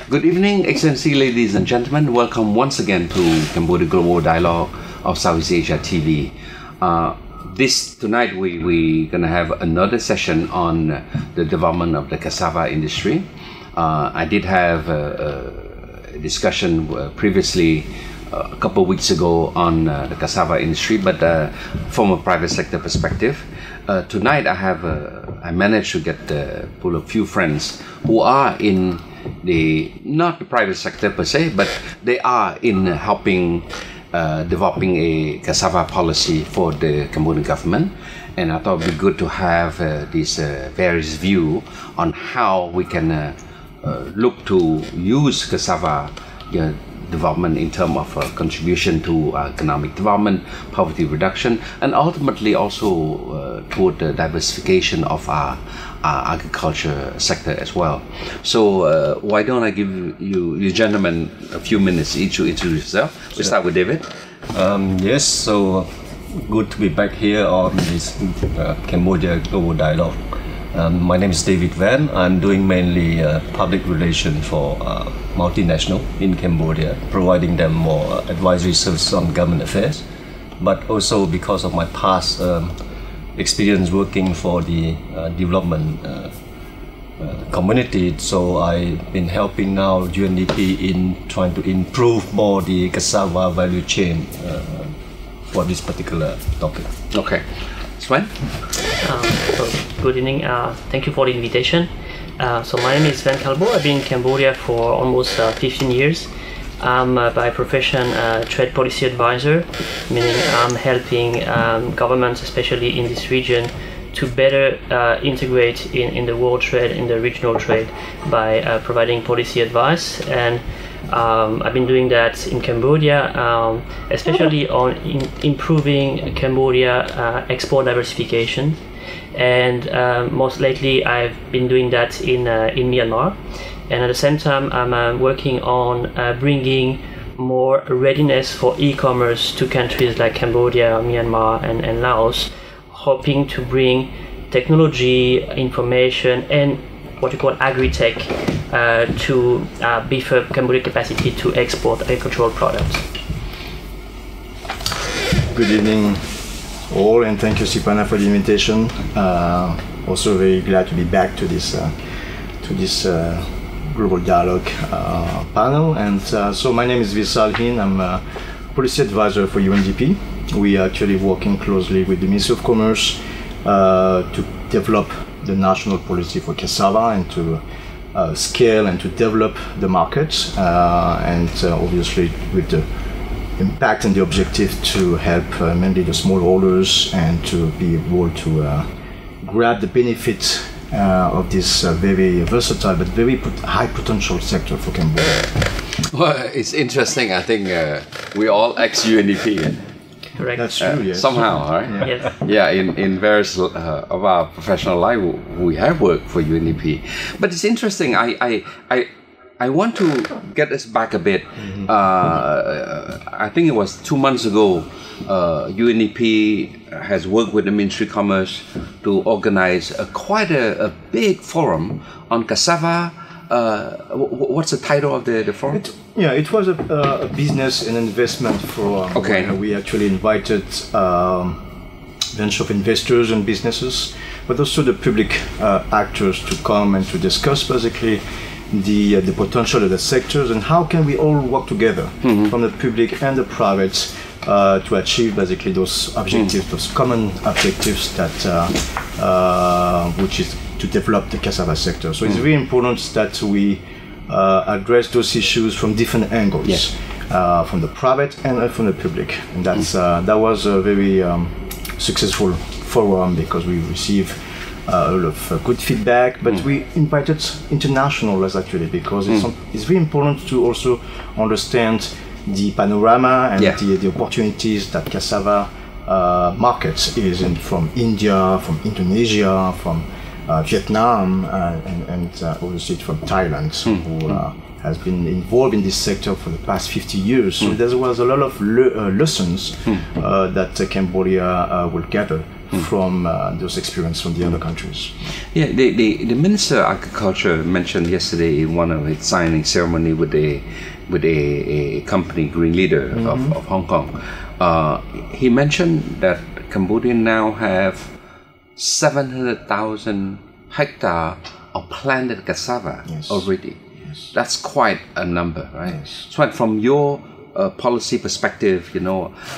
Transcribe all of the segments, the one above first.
Good evening, Excellency, ladies and gentlemen. Welcome once again to Cambodia Global Dialogue of Southeast Asia TV. Tonight we're gonna have another session on the development of the cassava industry. I did have a discussion previously a couple of weeks ago on the cassava industry, but from a private sector perspective. Tonight I managed to get pull a few friends who are in not the private sector per se, but they are in helping developing a cassava policy for the Cambodian government. And I thought it would be good to have this various view on how we can look to use cassava development in terms of contribution to economic development, poverty reduction, and ultimately also toward the diversification of our agriculture sector as well. So why don't I give you gentlemen a few minutes each to introduce yourself. We'll start with David. Yes, so good to be back here on this Cambodia Global Dialogue. My name is David Van. I'm doing mainly public relations for multinational in Cambodia, providing them more advisory services on government affairs. But also because of my past experience working for the development community, so I've been helping now UNDP in trying to improve more the cassava value chain for this particular topic. Okay. Sven? Good evening. Thank you for the invitation. So my name is Sven. I've been in Cambodia for almost 15 years. I'm by profession trade policy advisor, meaning I'm helping governments, especially in this region, to better integrate in the world trade, in the regional trade, by providing policy advice. And I've been doing that in Cambodia, especially on improving Cambodia export diversification. And most lately, I've been doing that in Myanmar. And at the same time, I'm working on bringing more readiness for e-commerce to countries like Cambodia, Myanmar, and Laos, hoping to bring technology, information, and what we call agri-tech to beef up Cambodia's capacity to export agricultural products. Good evening all, and thank you, Siphana, for the invitation. Also very glad to be back to this Global Dialogue panel. And so my name is Wisal. I'm a policy advisor for UNDP. We are actually working closely with the Ministry of Commerce to develop the national policy for cassava and to scale and to develop the market, and obviously with the impact and the objective to help mainly the smallholders and to be able to grab the benefit of this very versatile but very high potential sector for Cambodia. Well, it's interesting. I think we all ex-UNDP. Correct. That's true, yes. Somehow, right? Yes. Yeah, in various of our professional life, we have worked for UNDP. But it's interesting. I want to get us back a bit. I think it was 2 months ago, UNDP has worked with the Ministry of Commerce to organize quite a big forum on cassava. What's the title of the forum? It was a business and investment forum. Okay. Where we actually invited a bunch of investors and businesses, but also the public actors to come and to discuss basically the potential of the sectors and how can we all work together from the public and the private to achieve basically those objectives, those common objectives that which is to develop the cassava sector. So it's very important that we address those issues from different angles, from the private and from the public. And that's that was a very successful forum because we received a lot of good feedback, but we invited internationals actually because it's very important to also understand the panorama and the opportunities that cassava markets is in, from India, from Indonesia, from Vietnam, and obviously from Thailand, who has been involved in this sector for the past 50 years. So there was a lot of lessons that Cambodia will gather from those experiences from the other countries. Yeah, the Minister of Agriculture mentioned yesterday in one of his signing ceremony with a company, Green Leader of Hong Kong. He mentioned that Cambodia now have 700,000 hectares of planted cassava already. Yes. That's quite a number, right? Yes. So from your policy perspective,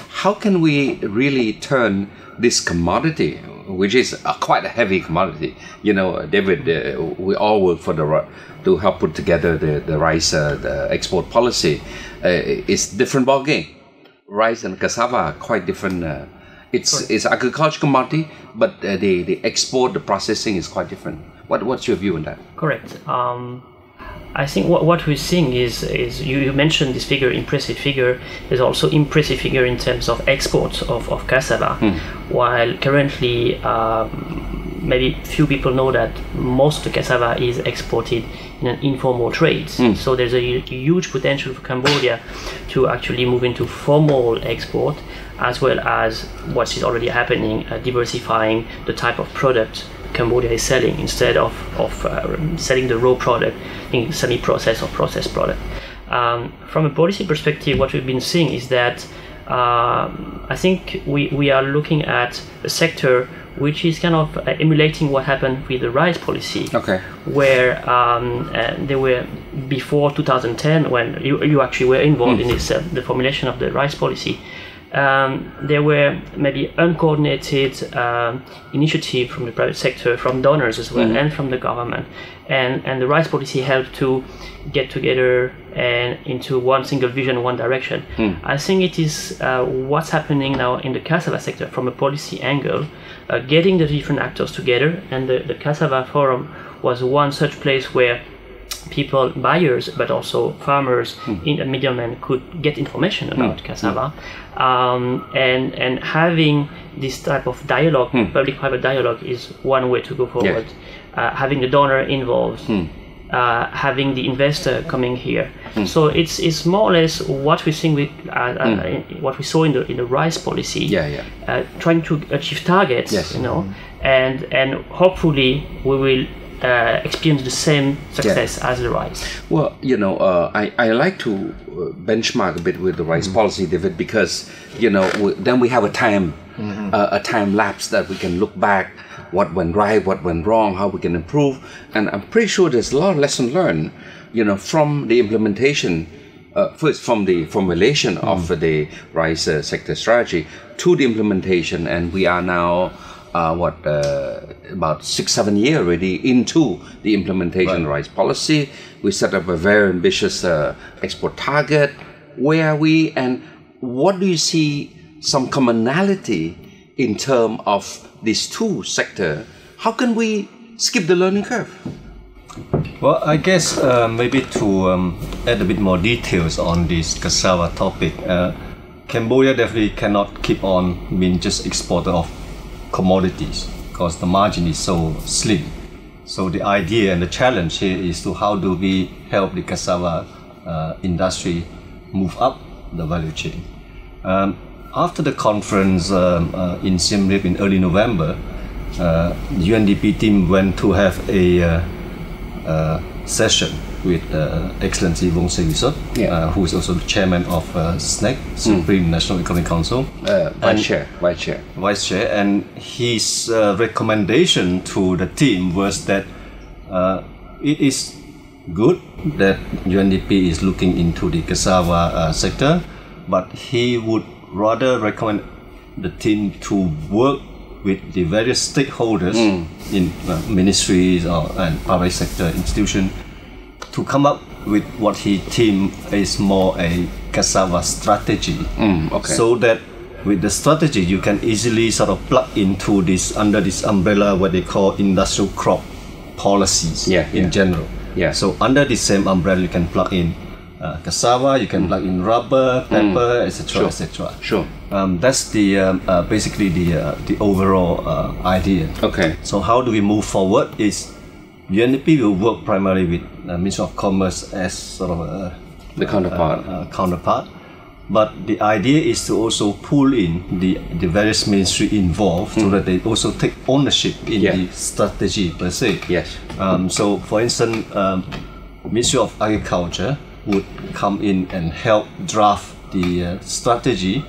how can we really turn this commodity, which is quite a heavy commodity, David, we all work for to help put together the rice the export policy. It's different ballgame. Rice and cassava are quite different. It's agricultural commodity, but the export, the processing is quite different. What's your view on that? Correct. I think what we're seeing is you mentioned this figure, impressive figure. There's also impressive figure in terms of exports of cassava, while currently maybe few people know that most of the cassava is exported in an informal trade. So there's a huge potential for Cambodia to actually move into formal export, as well as what is already happening, diversifying the type of product Cambodia is selling instead of selling the raw product in semi-processed or processed product. From a policy perspective, what we've been seeing is that I think we are looking at a sector which is kind of emulating what happened with the rice policy, where they were before 2010, when you actually were involved in this the formulation of the rice policy. There were maybe uncoordinated initiative from the private sector, from donors as well, and from the government. And the rice policy helped to get together and into one single vision, one direction. I think it is what's happening now in the cassava sector from a policy angle, getting the different actors together. And the Cassava Forum was one such place where people, buyers, but also farmers, middlemen could get information about cassava, and having this type of dialogue, public-private dialogue, is one way to go forward. Having the donor involved, having the investor coming here. So it's more or less what we think what we saw in the rice policy. Trying to achieve targets, and hopefully we will experience the same success as the rice. Well, I like to benchmark a bit with the rice policy, David, because then we have a time lapse that we can look back, what went right, what went wrong, how we can improve, and I'm pretty sure there's a lot of lesson learned, from the implementation. First, from the formulation of the rice sector strategy to the implementation, and we are now about 6-7 years already into the implementation of rice policy. We set up a very ambitious export target. Where are we, and what do you see some commonality in terms of these two sectors? How can we skip the learning curve? Well, I guess maybe to add a bit more details on this cassava topic, Cambodia definitely cannot keep on being just exporter of commodities because the margin is so slim. So the idea and the challenge here is to how do we help the cassava industry move up the value chain. After the conference in Siem Reap in early November, the UNDP team went to have a session with Excellency Wong Sevisot, who is also the chairman of SNEC, Supreme National Economic Council. Vice Chair. And his recommendation to the team was that it is good that UNDP is looking into the cassava sector, but he would rather recommend the team to work with the various stakeholders in ministries and private sector institutions to come up with what he deemed is more a cassava strategy. So that with the strategy you can easily sort of plug into this, under this umbrella, what they call industrial crop policies in general. So under the same umbrella you can plug in cassava, you can plug in rubber, pepper, etc. etc. That's the basically the overall idea. So how do we move forward is UNDP will work primarily with Ministry of Commerce as sort of the counterpart. But the idea is to also pull in the various ministry involved so that they also take ownership in the strategy per se. Yes. So, for instance, Ministry of Agriculture would come in and help draft the strategy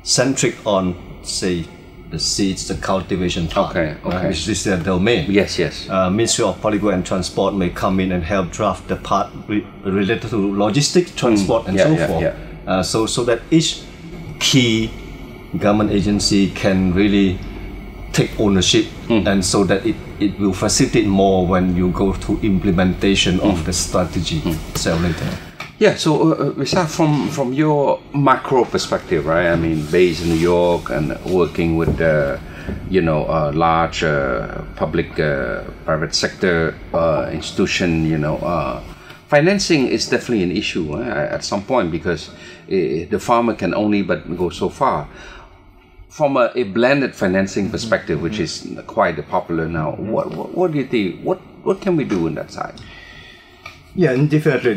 centric on, say, the seeds, the cultivation part, which is their domain. Yes, yes. Ministry of Polygo and Transport may come in and help draft the part related to logistics, transport, and so forth. So that each key government agency can really take ownership, and so that it will facilitate more when you go to implementation of the strategy itself later. Yeah, so Wisal, from your macro perspective, right? I mean, based in New York and working with large public private sector institution, financing is definitely an issue at some point, because the farmer can only but go so far. From a blended financing perspective, which is quite popular now, what do you think? What can we do on that side? Yeah, and definitely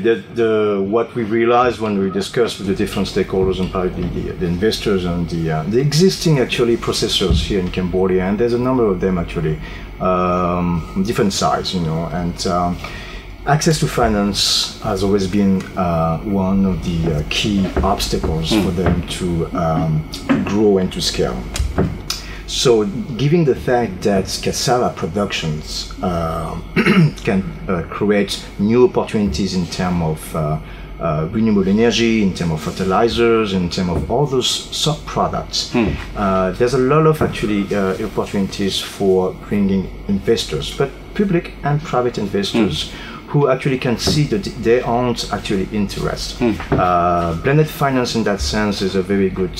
what we realized when we discussed with the different stakeholders and probably the investors and the existing actually processors here in Cambodia, and there's a number of them actually, different size, and access to finance has always been one of the key obstacles for them to grow and to scale. So, given the fact that cassava productions can create new opportunities in terms of renewable energy, in terms of fertilizers, in terms of all those sub-products, there's a lot of actually opportunities for bringing investors, but public and private investors who actually can see that they aren't actually interest. Blended finance in that sense is a very good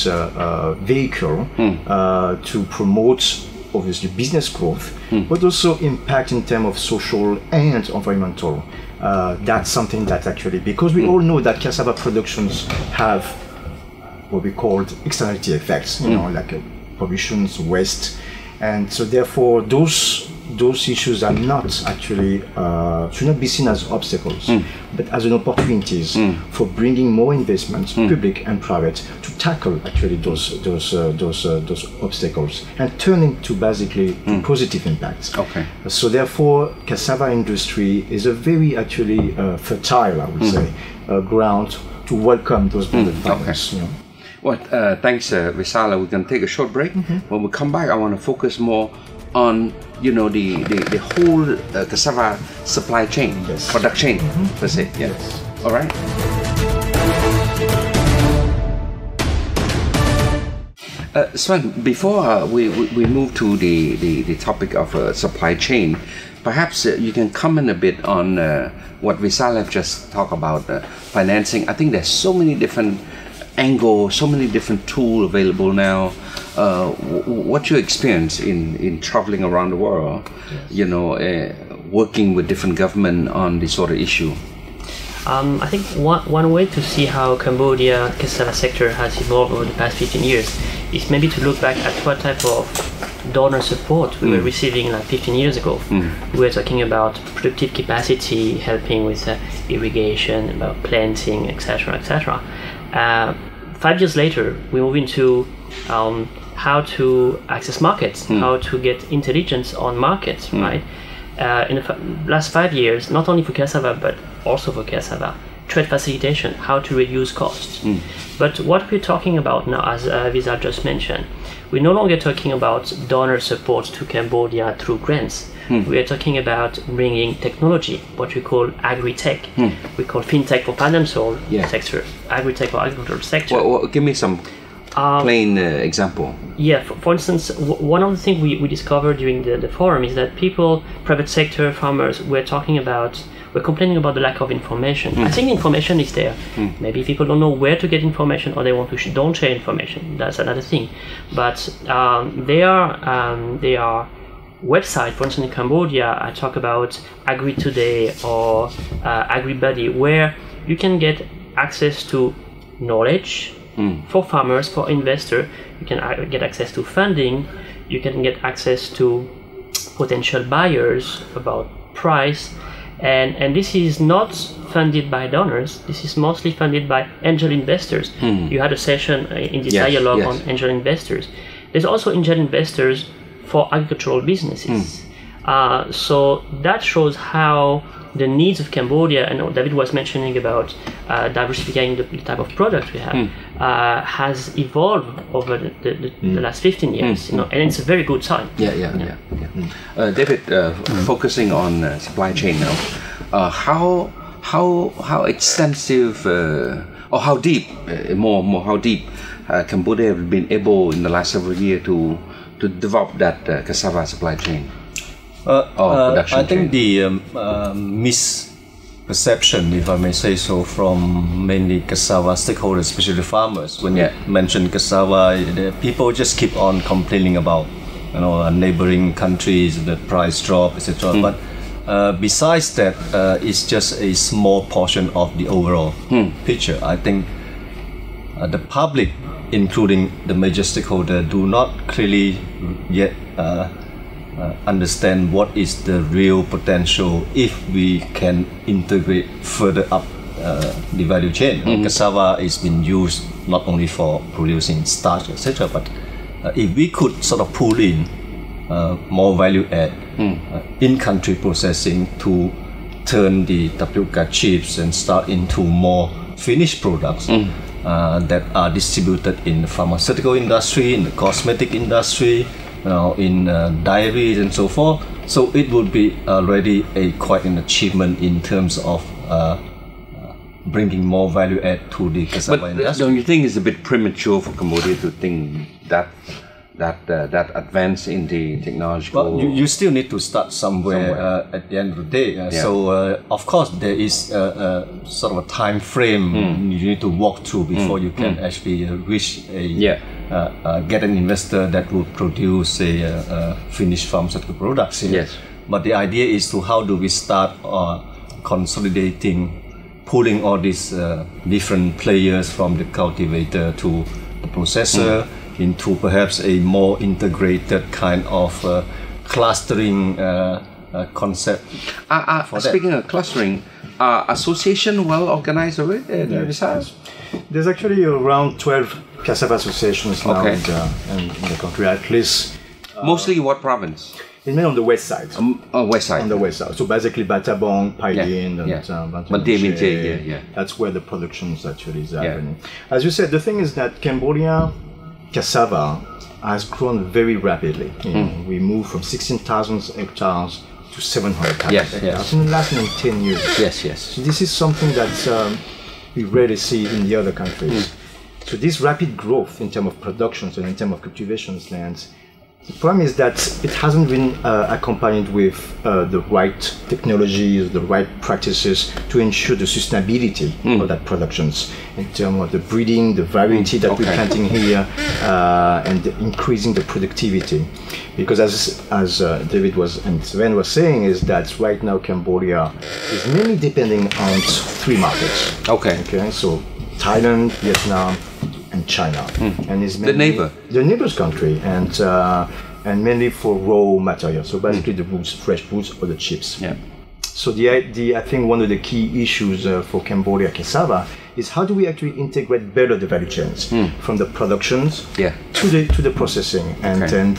vehicle to promote obviously business growth, but also impact in terms of social and environmental. That's something that actually, because we all know that cassava productions have what we call externality effects, like pollutions, waste, and so therefore those issues are not actually should not be seen as obstacles, but as an opportunities for bringing more investments, public and private, to tackle actually those obstacles and turn into basically positive impacts. So therefore, cassava industry is a very actually fertile, I would say, ground to welcome those blended finance. Well, thanks, Wisal. We can take a short break. When we come back, I want to focus more on the whole cassava supply chain, product chain per se. Yes. All right. Sven, before we move to the topic of supply chain, perhaps you can comment a bit on what Wisal have just talked about, financing. I think there's so many different angles, so many different tools available now. What you experience in traveling around the world, working with different government on this sort of issue? I think one way to see how Cambodia cassava sector has evolved over the past 15 years is maybe to look back at what type of donor support we were receiving like 15 years ago. We were talking about productive capacity, helping with irrigation, about planting, etc., etc. 5 years later, we move into how to access markets, how to get intelligence on markets, right? In the last 5 years, not only for cassava, but also for cassava, trade facilitation, how to reduce costs. But what we're talking about now, as Wisal just mentioned, we're no longer talking about donor support to Cambodia through grants. We are talking about bringing technology, what we call agri-tech. We call fintech for financial sector, agri-tech for agricultural sector. Well, give me some plain example. Yeah, for instance, one of the things we discovered during the forum is that people, private sector, farmers, we're complaining about the lack of information. I think information is there. Maybe people don't know where to get information, or they want to don't share information. That's another thing. But there are websites, for instance, in Cambodia. I talk about Agri Today or AgriBuddy, where you can get access to knowledge for farmers, for investors. You can get access to funding. You can get access to potential buyers about price. And this is not funded by donors. This is mostly funded by angel investors. You had a session in this dialogue on angel investors. There's also angel investors for agricultural businesses. So that shows how the needs of Cambodia, and David was mentioning about diversifying the type of product we have, has evolved over the last 15 years. And it's a very good sign. David, focusing on supply chain now, how extensive or how deep, how deep Cambodia have been able in the last several years to develop that cassava supply chain? I think the misperception, if I may say so, from mainly cassava stakeholders, especially farmers, when you mention cassava, the people just keep on complaining about, neighboring countries, the price drop, etc. But besides that, it's just a small portion of the overall picture. I think the public, including the major stakeholder, do not clearly yet understand what is the real potential if we can integrate further up the value chain. Cassava is being used not only for producing starch, etc., but if we could sort of pull in more value add in-country processing to turn the tapioca chips and start into more finished products that are distributed in the pharmaceutical industry, in the cosmetic industry, in dairies and so forth. So it would be already quite an achievement in terms of bringing more value add to the cassava industry. Don't you think it's a bit premature for Cambodia to think that advance in the technological? Well, you still need to start somewhere. At the end of the day. So of course there is sort of a time frame you need to walk through before you can actually reach get an investor that will produce a finished pharmaceutical products. But the idea is to how do we start consolidating, pulling all these different players from the cultivator to the processor into perhaps a more integrated kind of clustering concept. Speaking of clustering, association well organized already? There's actually around 12 cassava associations now in the country, at least. Mostly what province? It's mainly on the west side. West side. On the west side. So basically Batabong, Pailin, and Bantamche. That's where the productions actually is happening. As you said, the thing is that Cambodia cassava has grown very rapidly. We moved from 16,000 hectares to 700,000 hectares in the last 10 years. So this is something that we rarely see in the other countries. So this rapid growth in terms of productions and in terms of cultivation lands, the problem is that it hasn't been accompanied with the right technologies, the right practices to ensure the sustainability of that productions in terms of the breeding, the variety that we're planting here, and increasing the productivity. Because as David and Sven was saying, is that right now Cambodia is mainly depending on 3 markets. So Thailand, Vietnam, and China, and is mainly the neighbor's country, and mainly for raw material. So basically the roots, fresh roots, or the chips. So I think one of the key issues for Cambodia cassava is how do we actually integrate better the value chains from the productions to the processing, and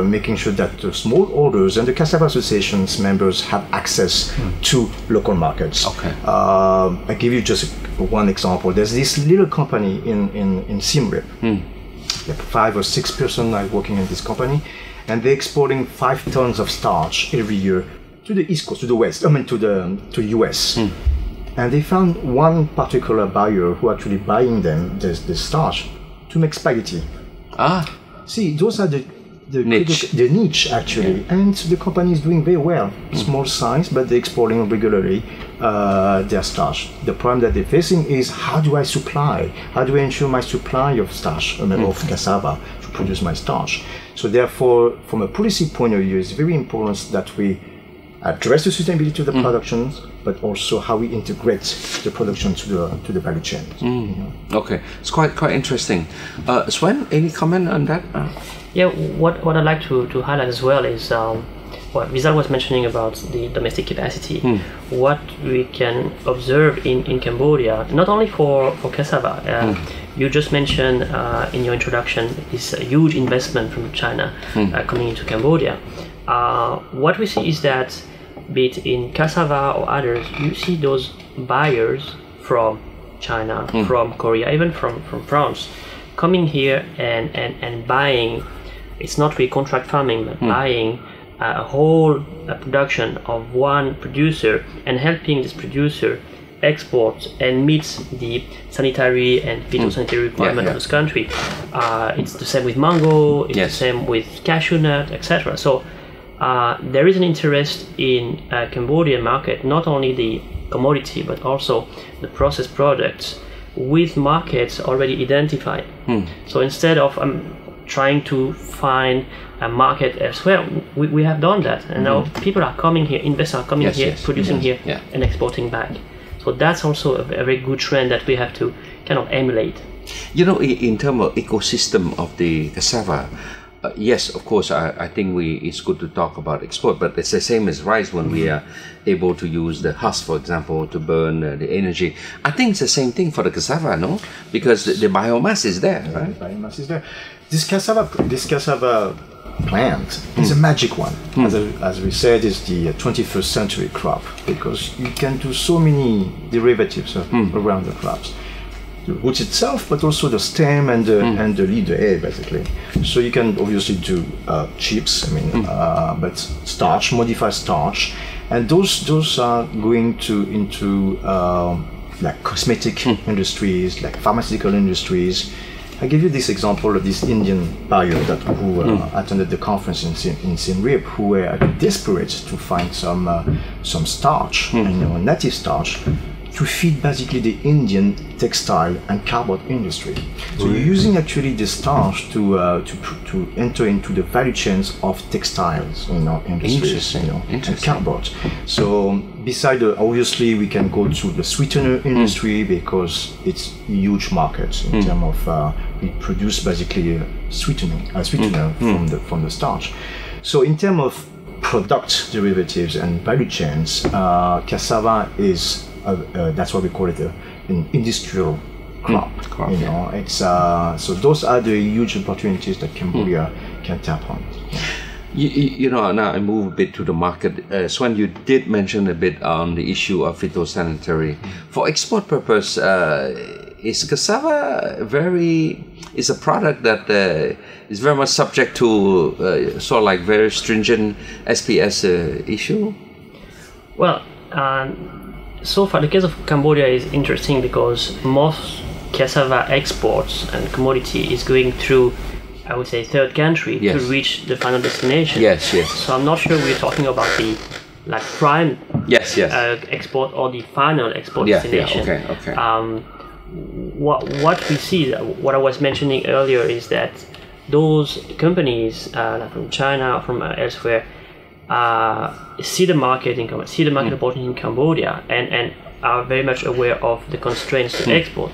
making sure that the smallholders and the cassava associations members have access to local markets. I give you just one example. There's this little company in Siem Reap. Like 5 or 6 persons are working in this company, and they're exporting 5 tons of starch every year to the East Coast, to the West. To US. And they found one particular buyer who actually buying them the starch to make spaghetti. See, those are the niche actually, and the company is doing very well. Small size, but they're exporting regularly their starch. The problem that they're facing is how do I supply? How do I ensure my supply of starch, of cassava, to produce my starch? So therefore, from a policy point of view, it's very important that we address the sustainability of the productions, but also how we integrate the production to the value chain. Okay, it's quite interesting. Sven, any comment on that? What I'd like to highlight as well is what Wisal was mentioning about the domestic capacity, what we can observe in Cambodia, not only for cassava. You just mentioned in your introduction this huge investment from China coming into Cambodia. What we see is that, be it in cassava or others, you see those buyers from China, from Korea, even from France, coming here and buying. It's not really contract farming, but buying a whole production of one producer and helping this producer export and meet the sanitary and phytosanitary requirement of this country. It's the same with mango, it's the same with cashew nut, etc. So there is an interest in Cambodian market, not only the commodity but also the processed products with markets already identified. So instead of trying to find a market elsewhere, we have done that, and now people are coming here, investors are coming here, producing here and exporting back. So that's also a very good trend that we have to kind of emulate. You know, in terms of ecosystem of the cassava, yes, of course, I think it's good to talk about export, but it's the same as rice when we are able to use the husk, for example, to burn the energy. I think it's the same thing for the cassava, no? Because the biomass is there, right? The biomass is there. This cassava plant is a magic one. As we said, it's the 21st century crop because you can do so many derivatives around the crops. The root itself, but also the stem and the leaf, the head, basically. So you can obviously do chips, but starch, modified starch, and those are going into like cosmetic industries, like pharmaceutical industries. I give you this example of this Indian buyer who attended the conference in Siem Reap, who were desperate to find some starch, native starch, to feed basically the Indian textile and cardboard industry. So you're using actually the starch to enter into the value chains of textiles, industries, and cardboard. So beside obviously we can go to the sweetener industry because it's huge market in terms of we produce basically a sweetener from the starch. So in terms of product derivatives and value chains, cassava is that's why we call it an industrial crop. It's so those are the huge opportunities that Cambodia can tap on. You know, now I move a bit to the market. Sven, you did mention a bit on the issue of phytosanitary. For export purpose, is cassava is a product that is very much subject to sort of like very stringent SPS issue? Well, so far the case of Cambodia is interesting because most cassava exports and commodity is going through, I would say, third country to reach the final destination. Yes. So I'm not sure we're talking about the prime export or the final export destination. Okay. What we see, what I was mentioning earlier, is that those companies from China or from elsewhere see the market opportunity in Cambodia and are very much aware of the constraints to export.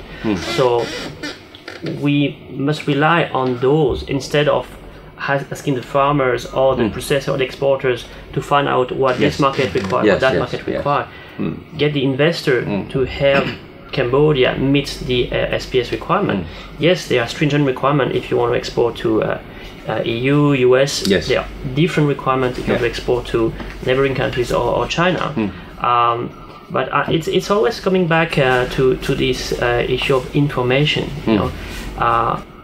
So we must rely on those instead of asking the farmers or the processor or the exporters to find out what this market requires, what that market requires. Get the investor to help Cambodia meet the SPS requirement. Yes, there are stringent requirements if you want to export to EU, US. There are different requirements if you want to export to neighboring countries or China. But it's always coming back to this issue of information.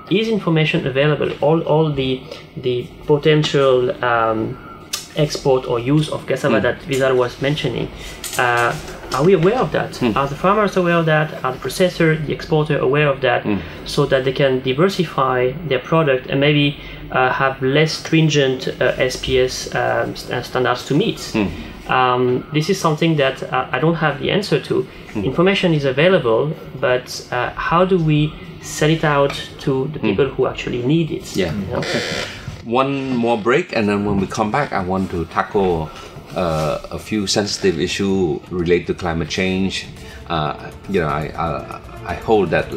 Is information available? All the potential export or use of cassava that Wisal was mentioning. Are we aware of that? Are the farmers aware of that? Are the processor, the exporter aware of that? So that they can diversify their product and maybe have less stringent SPS standards to meet. This is something that I don't have the answer to. Information is available, but how do we sell it out to the people who actually need it? One more break, and then when we come back, I want to tackle a few sensitive issues related to climate change. I hold that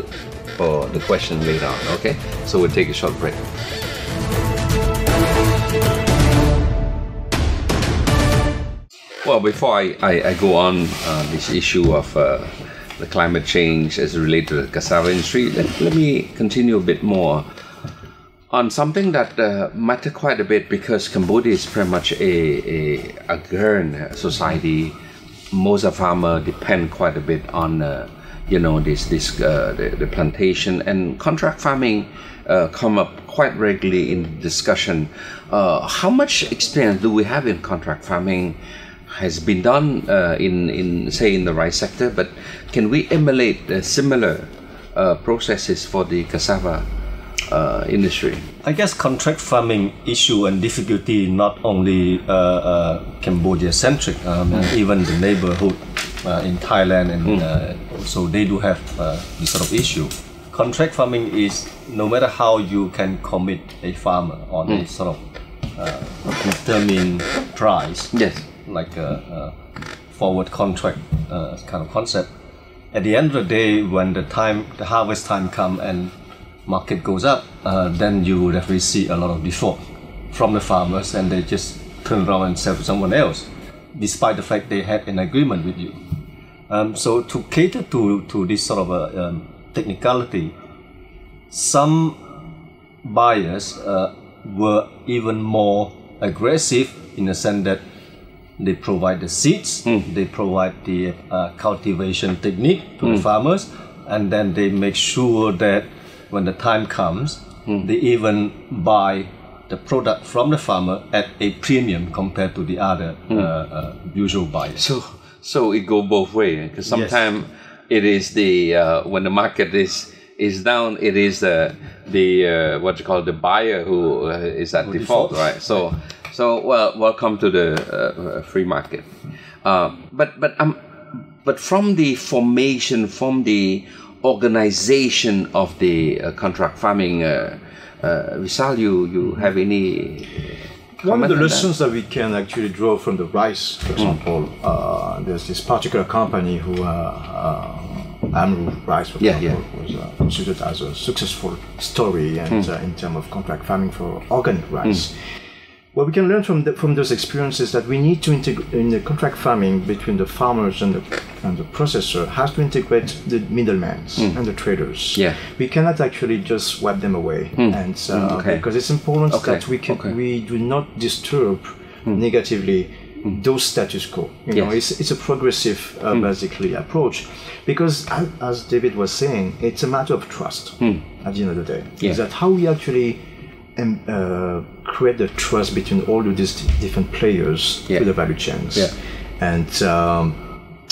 for the question later on. Okay, so we'll take a short break. Well, before I go on this issue of the climate change as related to the cassava industry, let me continue a bit more on something that matter quite a bit, because Cambodia is pretty much a agrarian society. Most of farmers depend quite a bit on the plantation, and contract farming come up quite regularly in discussion. How much experience do we have in contract farming? Has been done in the rice sector, but can we emulate similar processes for the cassava industry? I guess contract farming issue and difficulty not only Cambodia centric, even the neighborhood in Thailand, and so they do have this sort of issue. Contract farming is, no matter how you can commit a farmer on a sort of determined price, yes, like a forward contract kind of concept. At the end of the day, when the harvest time comes and market goes up, then you will definitely see a lot of default from the farmers, and they just turn around and sell to someone else, despite the fact they had an agreement with you. So to cater to this sort of a technicality, some buyers were even more aggressive in the sense that they provide the seeds, they provide the cultivation technique to the farmers, and then they make sure that when the time comes, they even buy the product from the farmer at a premium compared to the other usual buyers. So it go both ways, because sometimes it is the when the market is down, it is the what you call the buyer who is at default, right? So well, welcome to the free market. But from the formation, from the organization of the contract farming, Wisal, you have any? One of the lessons that we can actually draw from the rice, for example, there's this particular company who, Amru Rice, for example, was considered as a successful story and in terms of contract farming for organic rice. What we can learn from those experiences that we need to integrate in the contract farming between the farmers and the processor has to integrate the middlemen and the traders. Yeah. We cannot actually just wipe them away, and because it's important that we do not disturb negatively those status quo. You know, it's a progressive basically approach, because as David was saying, it's a matter of trust at the end of the day. Is that how we actually create the trust between all of these different players through the value chains. And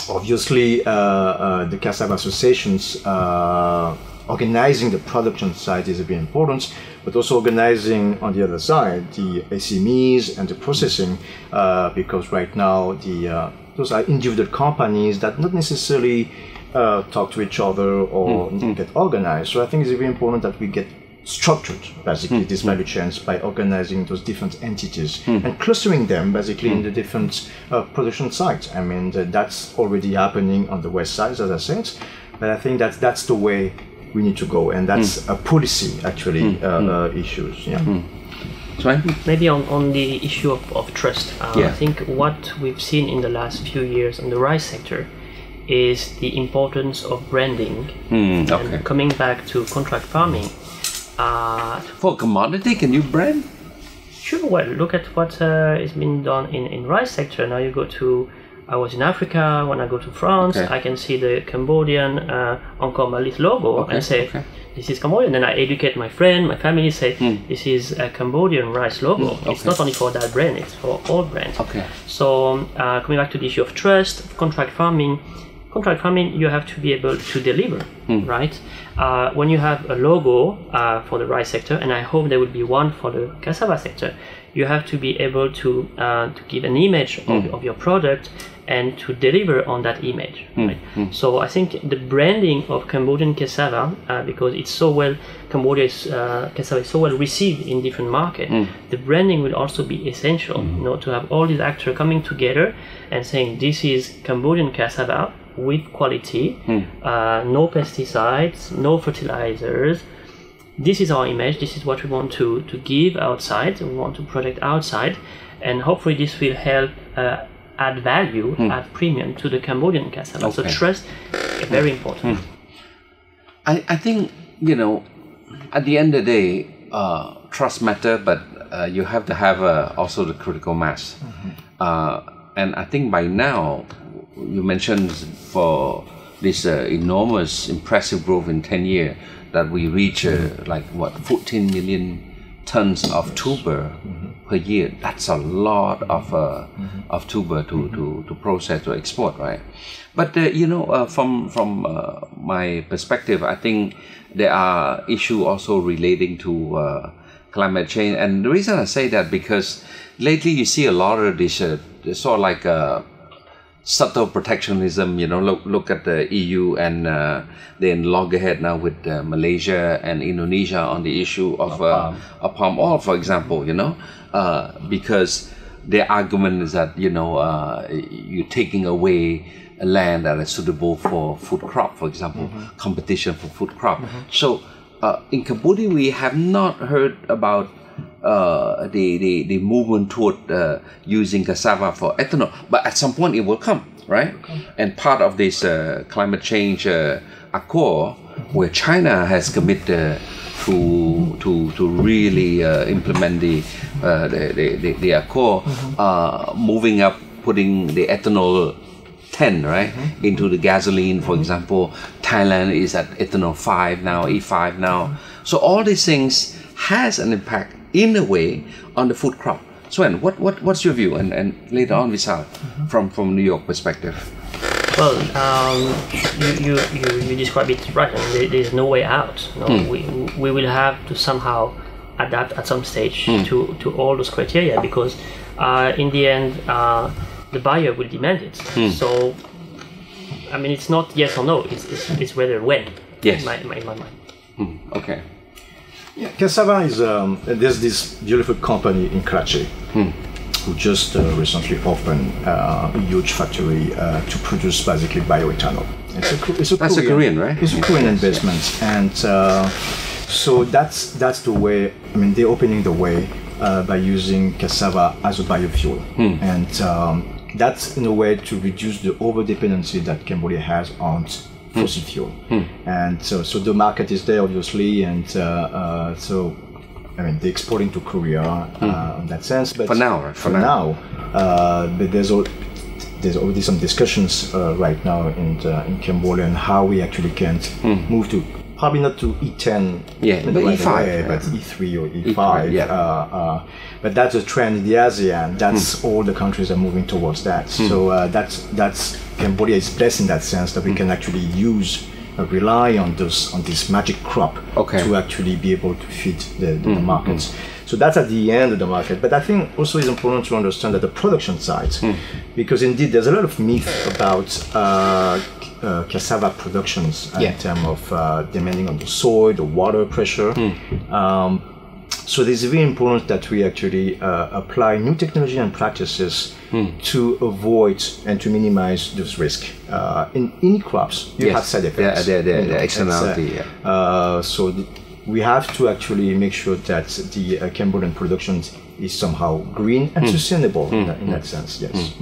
obviously the cassava associations organizing the production side is very important, but also organizing on the other side the SMEs and the processing, because right now those are individual companies that not necessarily talk to each other or get organized. So I think it's very important that we get structured basically these value chains by organizing those different entities and clustering them basically in the different production sites. I mean, that's already happening on the west side, as I said, but I think that's the way we need to go, and that's a policy actually issues. Maybe on the issue of trust, I think what we've seen in the last few years in the rice sector is the importance of branding. And coming back to contract farming, for commodity, can you brand? Sure. Well, look at what is being done in rice sector. Now you go to, I was in Africa, when I go to France, I can see the Cambodian Encore Malis logo and say, this is Cambodian. Then I educate my friend, my family, say, this is a Cambodian rice logo. It's not only for that brand, it's for all brands. So coming back to the issue of trust, contract farming, you have to be able to deliver, right? When you have a logo for the rice sector, and I hope there will be one for the cassava sector, you have to be able to give an image of your product and to deliver on that image. Right? So I think the branding of Cambodian cassava, because it's so well, Cambodia's cassava is so well received in different markets, the branding will also be essential. You know, to have all these actors coming together and saying this is Cambodian cassava with quality, no pesticides, no fertilizers. This is our image, this is what we want to give outside, we want to project outside, and hopefully this will help add value, add premium to the Cambodian cassava. So trust is very important. I think, you know, at the end of the day, trust matter, but you have to have also the critical mass. And I think by now, you mentioned for this enormous, impressive growth in 10 years, that we reach like what, 14 million tons of tuber per year. That's a lot of tuber to process, to export, right? But you know, from my perspective, I think there are issues also relating to climate change. And the reason I say that, because lately you see a lot of this sort of like subtle protectionism. You know, look at the EU, and then log ahead now with Malaysia and Indonesia on the issue of palm oil, for example. You know, because their argument is that, you know, you're taking away a land that is suitable for food crop, for example, competition for food crop. So in Cambodia, we have not heard about the movement toward using cassava for ethanol, but at some point it will come, right? And part of this climate change accord, where China has committed to really implement the accord, moving up, putting the ethanol 10, right, into the gasoline, for example. Thailand is at ethanol 5 now, E5 now. So all these things has an impact in a way on the food crop. Sven, what's your view? And later on, Wisal, from New York perspective. Well, you describe it right. I mean, there's no way out. No? We will have to somehow adapt at some stage to all those criteria, because in the end, the buyer will demand it. So, I mean, it's not yes or no. It's whether when. Yes. In my mind. Okay. Yeah, cassava is there's this beautiful company in Karachi who just recently opened a huge factory to produce basically bioethanol. That's a Korean, right? It's a Korean investment, and so that's the way. I mean, they're opening the way by using cassava as a biofuel, and that's in a way to reduce the over dependency that Cambodia has on fossil fuel. And so the market is there, obviously, and so I mean, they're exporting to Korea in that sense. But for now, right? For now, but there's already some discussions right now in Cambodia on how we actually can move to, probably not to E10, but right E5, away, but E3 or E5. But that's a trend in the ASEAN. That's all the countries are moving towards that. So that's Cambodia is blessed in that sense that we can actually rely on this magic crop to actually be able to feed the markets. So that's at the end of the market. But I think also it's important to understand that the production side, because indeed there's a lot of myth about cassava productions in terms of depending on the soil, the water pressure. So it's very important that we actually apply new technology and practices to avoid and to minimize those risks. In any crops, you have side effects. The externality. So we have to actually make sure that the Cambodian production is somehow green and sustainable in that sense. Yes.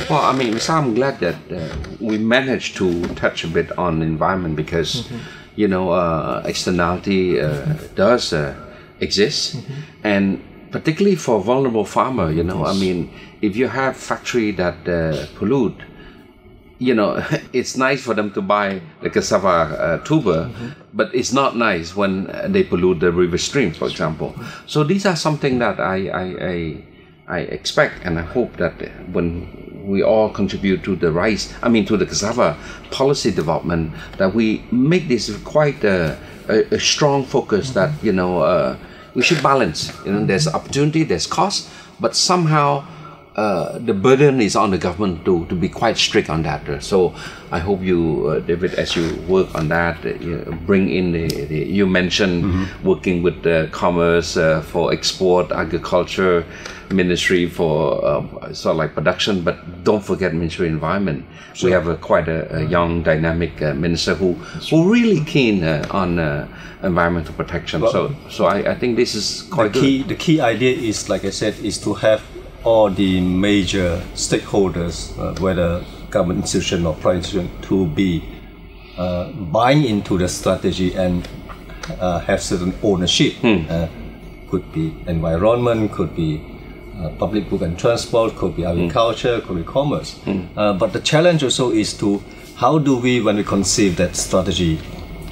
Well, I mean, I'm glad that we managed to touch a bit on the environment, because you know, externality does exist, and particularly for vulnerable farmer. You know, I mean, if you have factory that pollute, you know, it's nice for them to buy the cassava tuber, but it's not nice when they pollute the river streams, for example. So these are something that I expect, and I hope that when we all contribute to the rice, I mean to the cassava policy development, that we make this quite a strong focus that, you know, we should balance. You know, there's opportunity, there's cost, but somehow the burden is on the government to be quite strict on that. So I hope you, David, as you work on that, you bring in you mentioned working with the commerce for export, agriculture, ministry for sort of like production, but don't forget Ministry of Environment. Sure. We have quite a young, dynamic minister who really keen on environmental protection. Well, so I think this is quite the key idea is, like I said, is to have all the major stakeholders, whether government institution or private institution, to be buying into the strategy and have certain ownership. Could be environment, could be public good and transport, could be agriculture, could be commerce. But the challenge also is to how do we, when we conceive that strategy,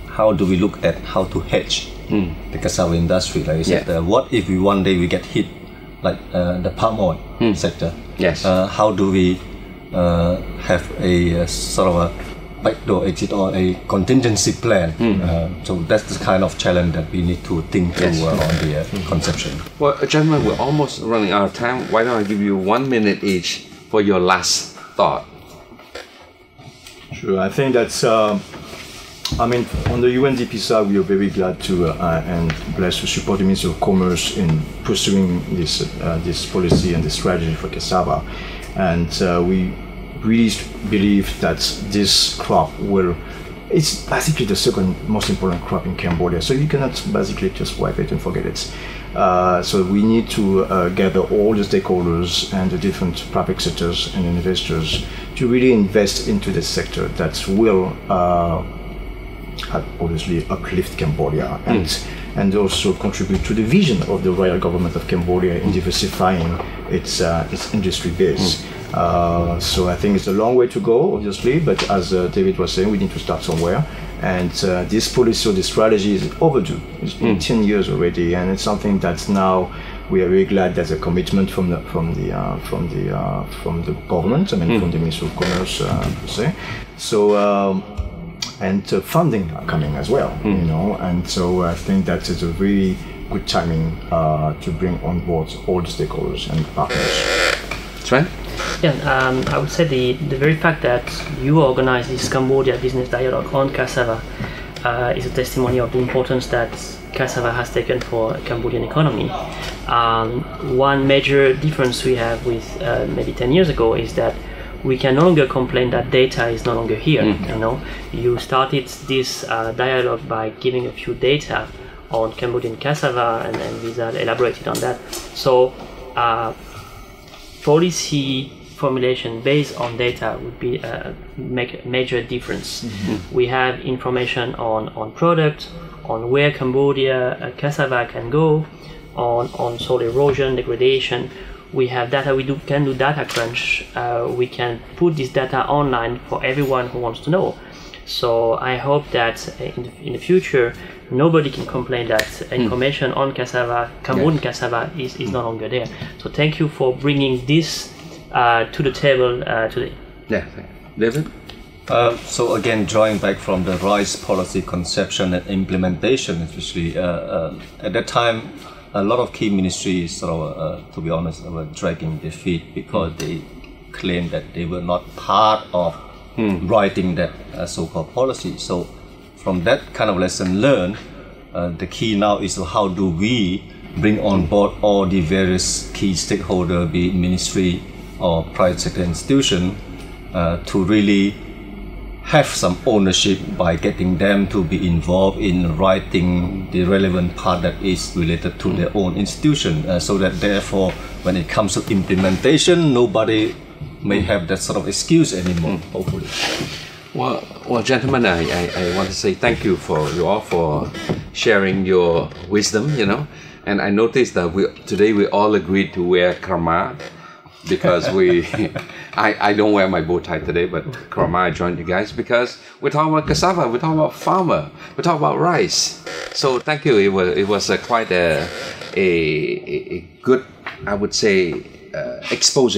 how do we look at how to hedge the cassava industry? Like you said, what if we one day we get hit like the palm oil sector? Yes. How do we have a sort of a backdoor exit or a contingency plan? So that's the kind of challenge that we need to think through on the conception. Well, gentlemen, we're almost running out of time. Why don't I give you 1 minute each for your last thought? Sure, I think that's, I mean, on the UNDP side, we are very glad to and blessed to support the Ministry of Commerce in pursuing this policy and this strategy for cassava. And we really believe that this crop will, it's basically the second most important crop in Cambodia, so you cannot basically just wipe it and forget it. So we need to gather all the stakeholders and the different private sectors and investors to really invest into this sector that will obviously uplift Cambodia and also contribute to the vision of the Royal Government of Cambodia in diversifying its industry base. So I think it's a long way to go, obviously, but as David was saying, we need to start somewhere. And this policy or this strategy is overdue. It's been 10 years already, and it's something that now we are very glad there's a commitment from the government. I mean, from the Ministry of Commerce, per se. So and funding are coming as well, you know. And so I think that is a very good timing to bring on board all the stakeholders and partners. Sven? Yeah, I would say the very fact that you organize this Cambodia Business Dialogue on cassava is a testimony of the importance that cassava has taken for Cambodian economy. One major difference we have with maybe 10 years ago is that we can no longer complain that data is no longer here. You know, you started this dialogue by giving a few data on Cambodian cassava, and Wisal elaborated on that. So policy formulation based on data would be make a major difference. We have information on product, on where Cambodia cassava can go, on soil erosion, degradation. We have data, can do data crunch. We can put this data online for everyone who wants to know. So I hope that in the future, nobody can complain that information on cassava, Cambodian cassava, is no longer there. So thank you for bringing this to the table today. Yeah, David? So again, drawing back from the rice policy conception and implementation, especially at that time, a lot of key ministries, to be honest, were dragging their feet because they claimed that they were not part of writing that so-called policy. So from that kind of lesson learned, the key now is how do we bring on board all the various key stakeholders, be it ministry or private sector institution, to really have some ownership by getting them to be involved in writing the relevant part that is related to their own institution, so that therefore when it comes to implementation, nobody may have that sort of excuse anymore, hopefully. Well, gentlemen, I want to say thank you for you all for sharing your wisdom, you know. And I noticed that today we all agreed to wear krama, because I don't wear my bow tie today, but krama, I joined you guys because we're talking about cassava, we're talking about farmer, we're talking about rice. So thank you. It was quite a good, I would say, expose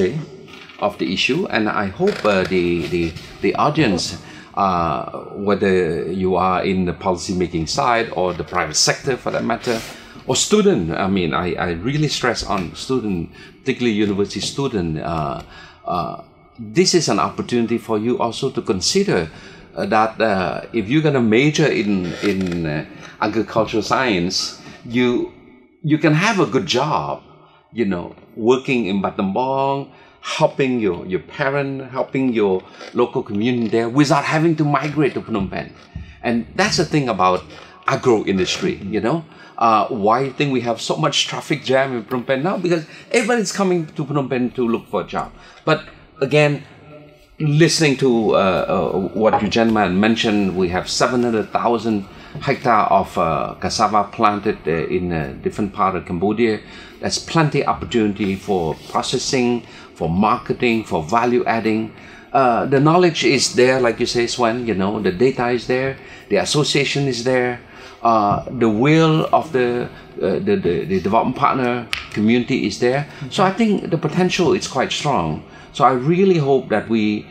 of the issue, and I hope the audience, whether you are in the policy making side or the private sector for that matter, or student, I mean, I really stress on student, particularly university student. This is an opportunity for you also to consider that if you're going to major in agricultural science, you can have a good job, you know, working in Battambang, helping your parent, helping your local community there without having to migrate to Phnom Penh. And that's the thing about agro industry, you know. Why I think we have so much traffic jam in Phnom Penh now? Because everybody's coming to Phnom Penh to look for a job. But again, listening to what you gentlemen mentioned, we have 700,000 hectares of cassava planted in different parts of Cambodia. There's plenty opportunity for processing, for marketing, for value adding. The knowledge is there, like you say, Sven, you know, the data is there, the association is there, the will of the development partner community is there. So I think the potential is quite strong. So I really hope that we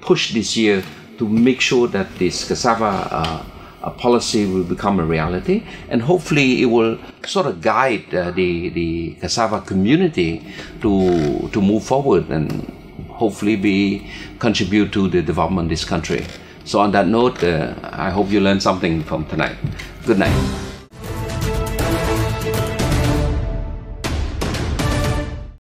push this year to make sure that this cassava policy will become a reality, and hopefully it will sort of guide the cassava community to move forward and hopefully contribute to the development of this country. So on that note, I hope you learned something from tonight. Good night.